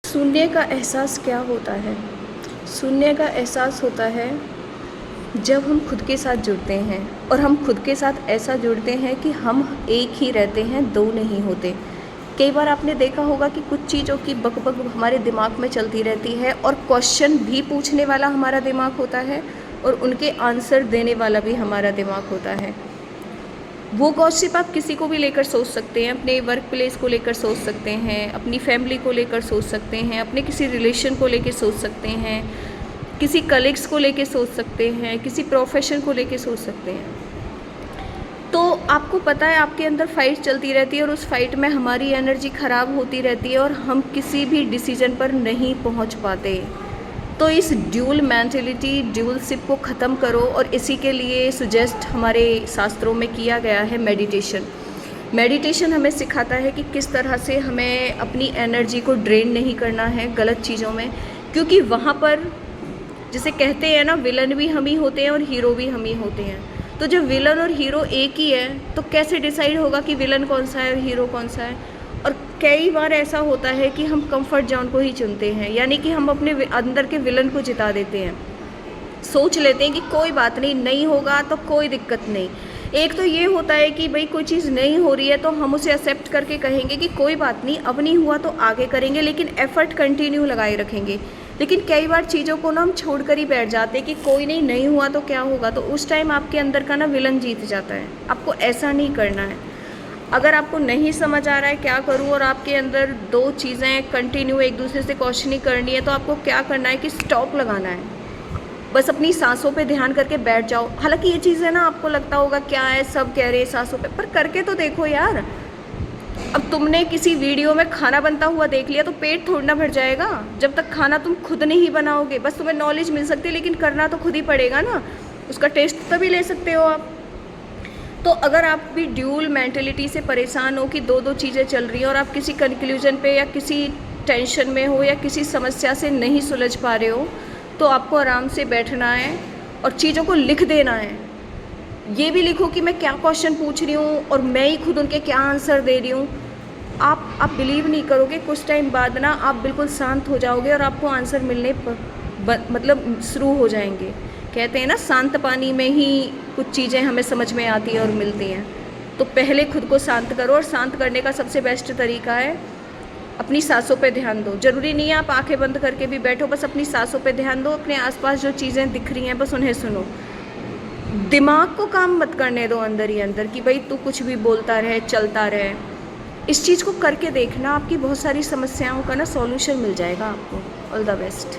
शून्य का एहसास क्या होता है? शून्य का एहसास होता है जब हम खुद के साथ जुड़ते हैं, और हम खुद के साथ ऐसा जुड़ते हैं कि हम एक ही रहते हैं, दो नहीं होते। कई बार आपने देखा होगा कि कुछ चीज़ों की बक-बक हमारे दिमाग में चलती रहती है, और क्वेश्चन भी पूछने वाला हमारा दिमाग होता है और उनके आंसर देने वाला भी हमारा दिमाग होता है। वो गॉसिप आप किसी को भी लेकर सोच सकते हैं, अपने वर्क प्लेस को लेकर सोच सकते हैं, अपनी फैमिली को लेकर सोच सकते हैं, अपने किसी रिलेशन को लेकर सोच सकते हैं, किसी कलीग्स को लेकर सोच सकते हैं, किसी प्रोफेशन को लेकर सोच सकते हैं। तो आपको पता है आपके अंदर फाइट चलती रहती है, और उस फाइट में हमारी एनर्जी ख़राब होती रहती है और हम किसी भी डिसीजन पर नहीं पहुंच पाते। तो इस ड्यूल मेंटालिटी, ड्यूलशिप को ख़त्म करो, और इसी के लिए सुजेस्ट हमारे शास्त्रों में किया गया है मेडिटेशन। मेडिटेशन हमें सिखाता है कि किस तरह से हमें अपनी एनर्जी को ड्रेन नहीं करना है गलत चीज़ों में, क्योंकि वहाँ पर जैसे कहते हैं ना, विलन भी हम ही होते हैं और हीरो भी हम ही होते हैं। तो जब विलन और हीरो एक ही है तो कैसे डिसाइड होगा कि विलन कौन सा है और हीरो कौन सा है? और कई बार ऐसा होता है कि हम कंफर्ट जोन को ही चुनते हैं, यानी कि हम अपने अंदर के विलन को जिता देते हैं। सोच लेते हैं कि कोई बात नहीं, नहीं होगा तो कोई दिक्कत नहीं। एक तो ये होता है कि भाई कोई चीज़ नहीं हो रही है तो हम उसे एक्सेप्ट करके कहेंगे कि कोई बात नहीं, अब नहीं हुआ तो आगे करेंगे, लेकिन एफर्ट कंटिन्यू लगाए रखेंगे। लेकिन कई बार चीज़ों को ना हम छोड़ कर ही बैठ जाते हैं कि कोई नहीं, नहीं हुआ तो क्या होगा। तो उस टाइम आपके अंदर का ना विलन जीत जाता है। आपको ऐसा नहीं करना है। अगर आपको नहीं समझ आ रहा है क्या करूं, और आपके अंदर दो चीज़ें कंटिन्यू एक दूसरे से क्वेश्चनिंग करनी है, तो आपको क्या करना है कि स्टॉप लगाना है। बस अपनी सांसों पे ध्यान करके बैठ जाओ। हालांकि ये चीज़ें ना आपको लगता होगा क्या है, सब कह रहे हैं सांसों पे, पर करके तो देखो यार। अब तुमने किसी वीडियो में खाना बनता हुआ देख लिया तो पेट थोड़ा ना भर जाएगा जब तक खाना तुम खुद नहीं बनाओगे। बस तुम्हें नॉलेज मिल सकती है, लेकिन करना तो खुद ही पड़ेगा ना। उसका टेस्ट तभी ले सकते हो आप। तो अगर आप भी ड्यूल मेंटेलिटी से परेशान हो कि दो दो चीज़ें चल रही हैं, और आप किसी कंक्लूजन पे या किसी टेंशन में हो या किसी समस्या से नहीं सुलझ पा रहे हो, तो आपको आराम से बैठना है और चीज़ों को लिख देना है। ये भी लिखो कि मैं क्या क्वेश्चन पूछ रही हूँ और मैं ही खुद उनके क्या आंसर दे रही हूँ। आप बिलीव नहीं करोगे, कुछ टाइम बाद ना आप बिल्कुल शांत हो जाओगे और आपको आंसर मिलने मतलब शुरू हो जाएंगे। कहते हैं ना, शांत पानी में ही कुछ चीज़ें हमें समझ में आती हैं और मिलती हैं। तो पहले खुद को शांत करो, और शांत करने का सबसे बेस्ट तरीका है अपनी सांसों पे ध्यान दो। ज़रूरी नहीं है आप आंखें बंद करके भी बैठो, बस अपनी सांसों पे ध्यान दो। अपने आसपास जो चीज़ें दिख रही हैं बस उन्हें सुनो। दिमाग को काम मत करने दो अंदर ही अंदर कि भाई तू कुछ भी बोलता रहे, चलता रहे। इस चीज़ को करके देखना, आपकी बहुत सारी समस्याओं का ना सॉल्यूशन मिल जाएगा आपको। All the best.